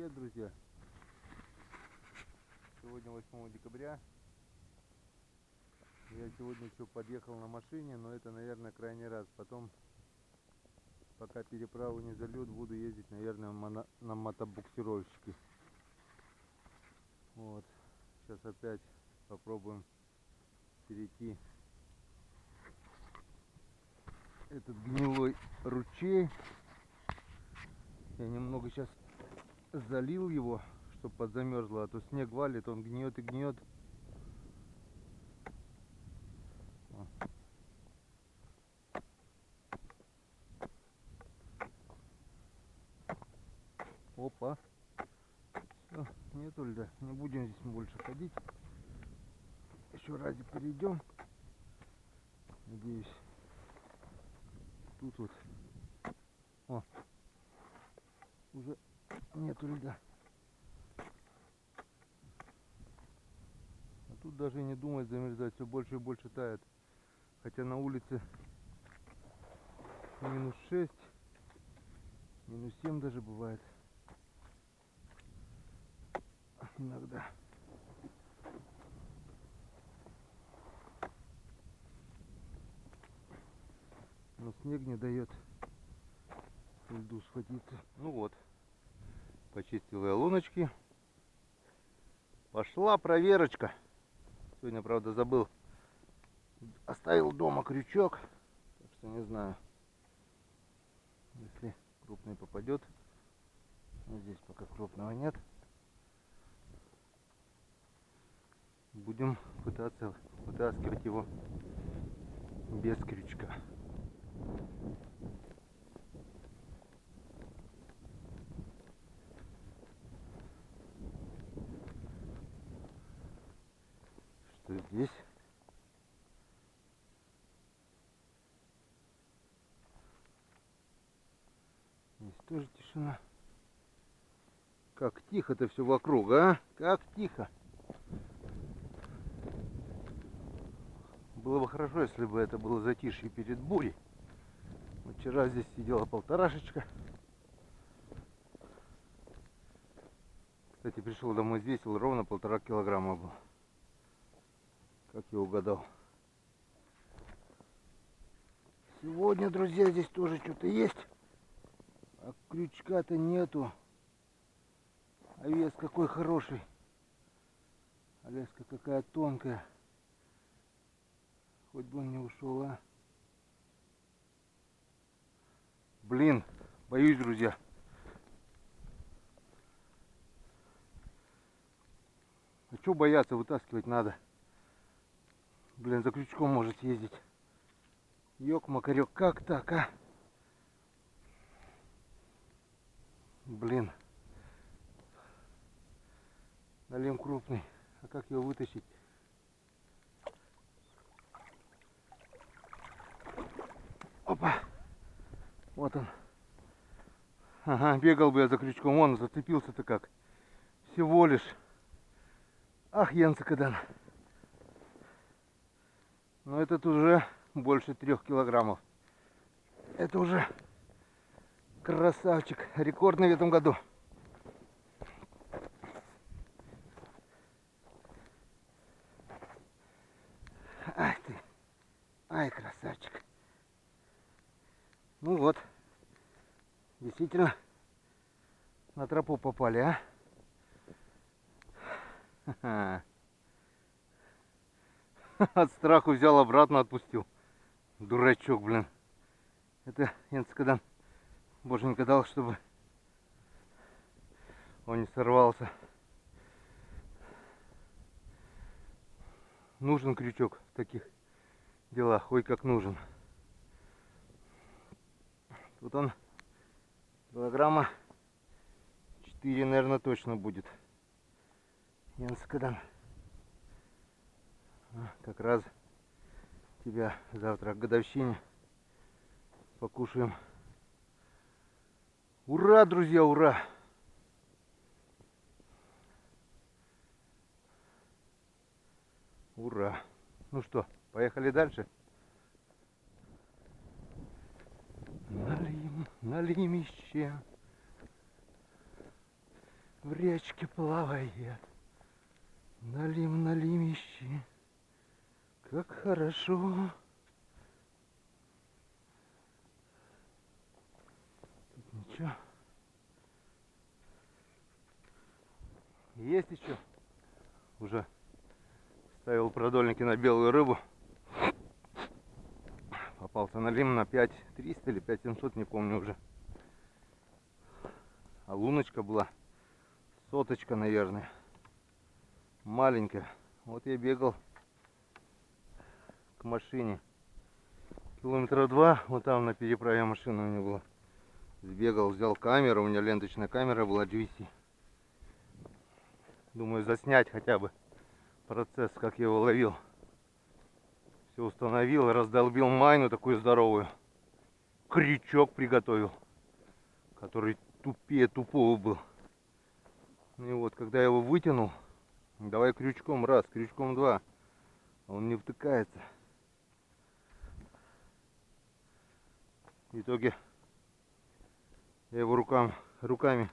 Привет, друзья! Сегодня 8 декабря. Я сегодня еще подъехал на машине, но это, наверное, крайний раз. Потом, пока переправу не зальет, буду ездить, наверное, на мотобуксировщике. Вот. Сейчас опять попробуем перейти этот гнилой ручей. Я немного сейчас залил его, чтобы подзамерзло, а то снег валит, он гниет и гниет. Опа. Все, нету льда. Не будем здесь больше ходить. Еще разик перейдем. Надеюсь. Тут вот. О. Уже нету льда. А тут даже не думает замерзать. Все больше и больше тает. Хотя на улице -6, -7 даже бывает. Иногда. Но снег не дает льду схватиться. Ну вот. Почистил я луночки. Пошла проверочка. Сегодня, правда, забыл. Оставил дома крючок. Так что не знаю. Если крупный попадет. Но здесь пока крупного нет. Будем пытаться вытаскивать его без крючка. Что здесь? Здесь тоже тишина. Как тихо-то все вокруг, а? Как тихо. Было бы хорошо, если бы это было затишье перед бурей. Вчера здесь сидела полторашечка. Кстати, пришел домой, взвесил, ровно 1,5 килограмма был. Как я угадал. Сегодня, друзья, здесь тоже что-то есть. А крючка-то нету. А вес какой хороший. А леска какая тонкая. Хоть бы он не ушел, а. Блин, боюсь, друзья. А что бояться, вытаскивать надо. Блин, за крючком может ездить. Ёк-макарёк, как так, а? Блин. Налим крупный. А как его вытащить? Опа. Вот он. Ага, бегал бы я за крючком. Вон, зацепился-то как. Всего лишь. Ах, Янцекадан. Но этот уже больше 3 килограммов. Это уже красавчик. Рекордный в этом году. Ай ты. Ай, красавчик. Ну вот. Действительно на тропу попали, а? Ха-ха. От страху взял, обратно отпустил. Дурачок, блин. Это Янцекадан боженька дал, чтобы он не сорвался. Нужен крючок в таких делах. Ой, как нужен. Тут он килограмма 4, наверное, точно будет. Янцекадан. Как раз тебя завтра к годовщине покушаем. Ура, друзья, ура! Ура! Ну что, поехали дальше? Налим, налим еще. в речке плавает. Налим, налимищи, как хорошо. Тут ничего. Есть еще. Уже ставил продольники на белую рыбу. Попался налим на 5300 или 5700, не помню уже. А луночка была соточка, наверное. Маленькая. Вот я бегал к машине. Километра 2, вот там на переправе машина у меня была. Сбегал, взял камеру, у меня ленточная камера была GVC. Думаю, заснять хотя бы процесс, как я его ловил. Все установил, раздолбил майну такую здоровую. Крючок приготовил, который тупее тупого был. И вот, когда я его вытянул, давай крючком раз, крючком два, он не втыкается. В итоге я его руками,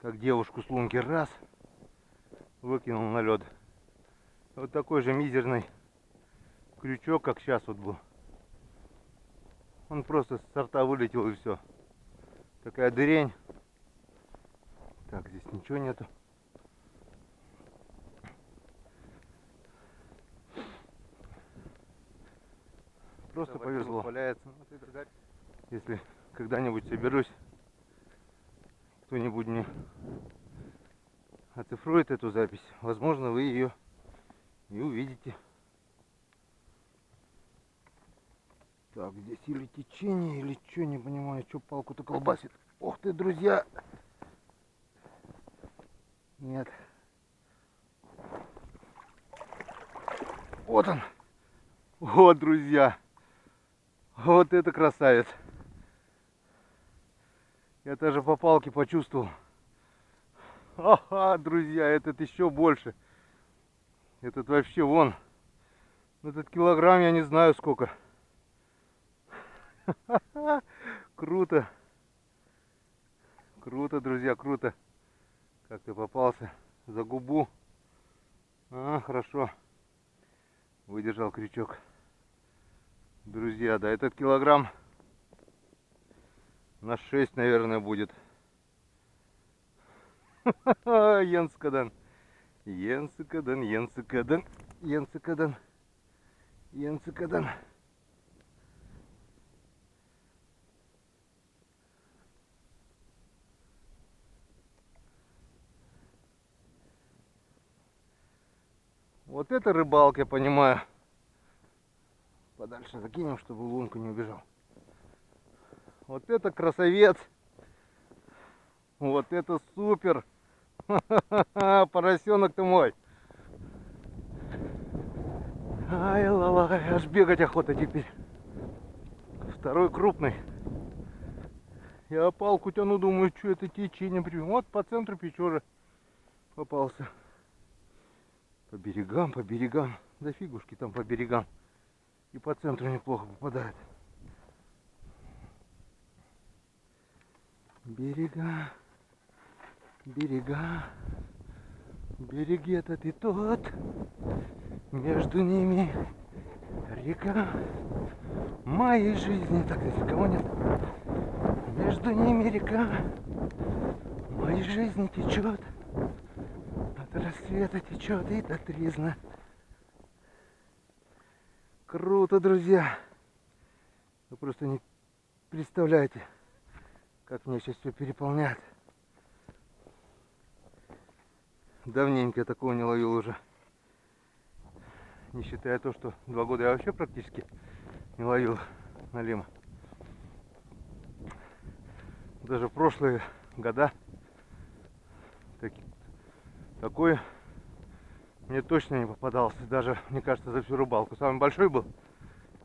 как девушку с лунки, раз, выкинул на лед. Вот такой же мизерный крючок, как сейчас вот был. Он просто с сорта вылетел и все. Такая дырень. Так, здесь ничего нету. Просто повезло. Если когда-нибудь соберусь, кто-нибудь мне оцифрует эту запись, возможно, вы ее и увидите. Так, здесь или течение, или что, не понимаю, что палку-то колбасит. Ох ты, друзья! Нет. Вот он. Вот, друзья. Вот это красавец. Я даже по палке почувствовал. Ага, друзья, этот еще больше. Этот вообще вон. Этот килограмм я не знаю сколько. Круто. Круто, друзья, круто. Как ты попался за губу. А, хорошо. Выдержал крючок. Друзья, да этот килограмм на 6, наверное, будет. Йенскадан. Йенскадан, Йенскадан, Йенскадан, Йенскадан. Вот это рыбалка, я понимаю. Подальше закинем, чтобы лунка не убежал. Вот это красавец. Вот это супер. Поросенок ты мой. Ай, лалай, аж бегать охота теперь. Второй крупный. Я палку тяну, думаю, что это течение. Вот по центру Печоры попался. По берегам, по берегам. Да фигушки там по берегам. И по центру неплохо попадает. Берега, берега, береги этот и тот. Между ними река моей жизни. Так, здесь никого нет. Между ними река моей жизни течет. От рассвета течет и до тризна. Круто, друзья. Вы просто не представляете, как мне сейчас все переполняет. Давненько я такого не ловил уже. Не считая то, что 2 года я вообще практически не ловил налима. Даже в прошлые года такой мне точно не попадался. Даже, мне кажется, за всю рыбалку. Самый большой был,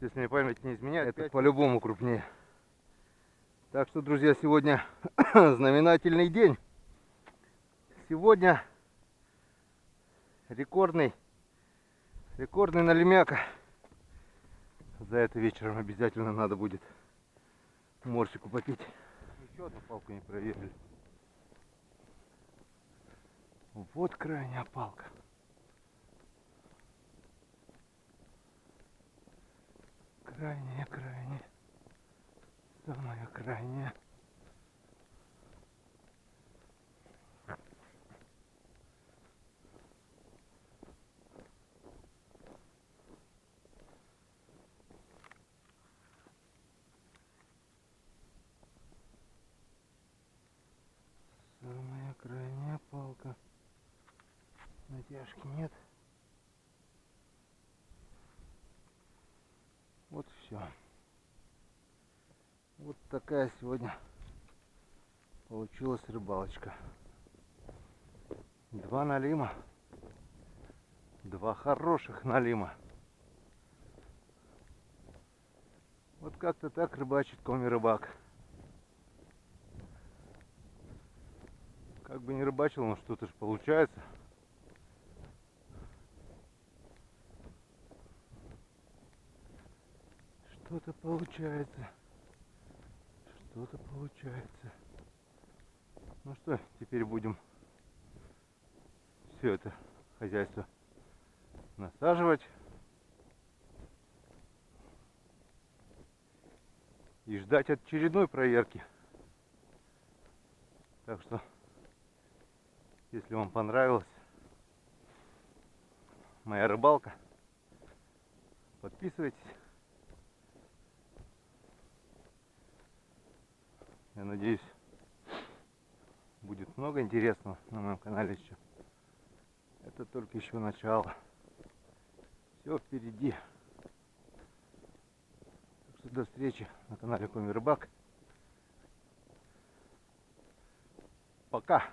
если мне память не изменяет, это по-любому крупнее. Так что, друзья, сегодня знаменательный день. Сегодня рекордный налимяка. За это вечером обязательно надо будет морщику попить. Еще одну палку не проверили. Вот крайняя палка. Крайняя. Самая крайняя. Самая крайняя палка. Натяжки нет. Вот все. Вот такая сегодня получилась рыбалочка. 2 налима. 2 хороших налима. Вот как-то так рыбачит коми-рыбак. Как бы не рыбачил, но что-то же получается. Что-то получается. Что-то получается. Ну что, теперь будем все это хозяйство насаживать. И ждать очередной проверки. Так что, если вам понравилась моя рыбалка, подписывайтесь. Я надеюсь, будет много интересного на моем канале еще. Это только еще начало. Все впереди. Так что до встречи на канале Коми Рыбак. Пока!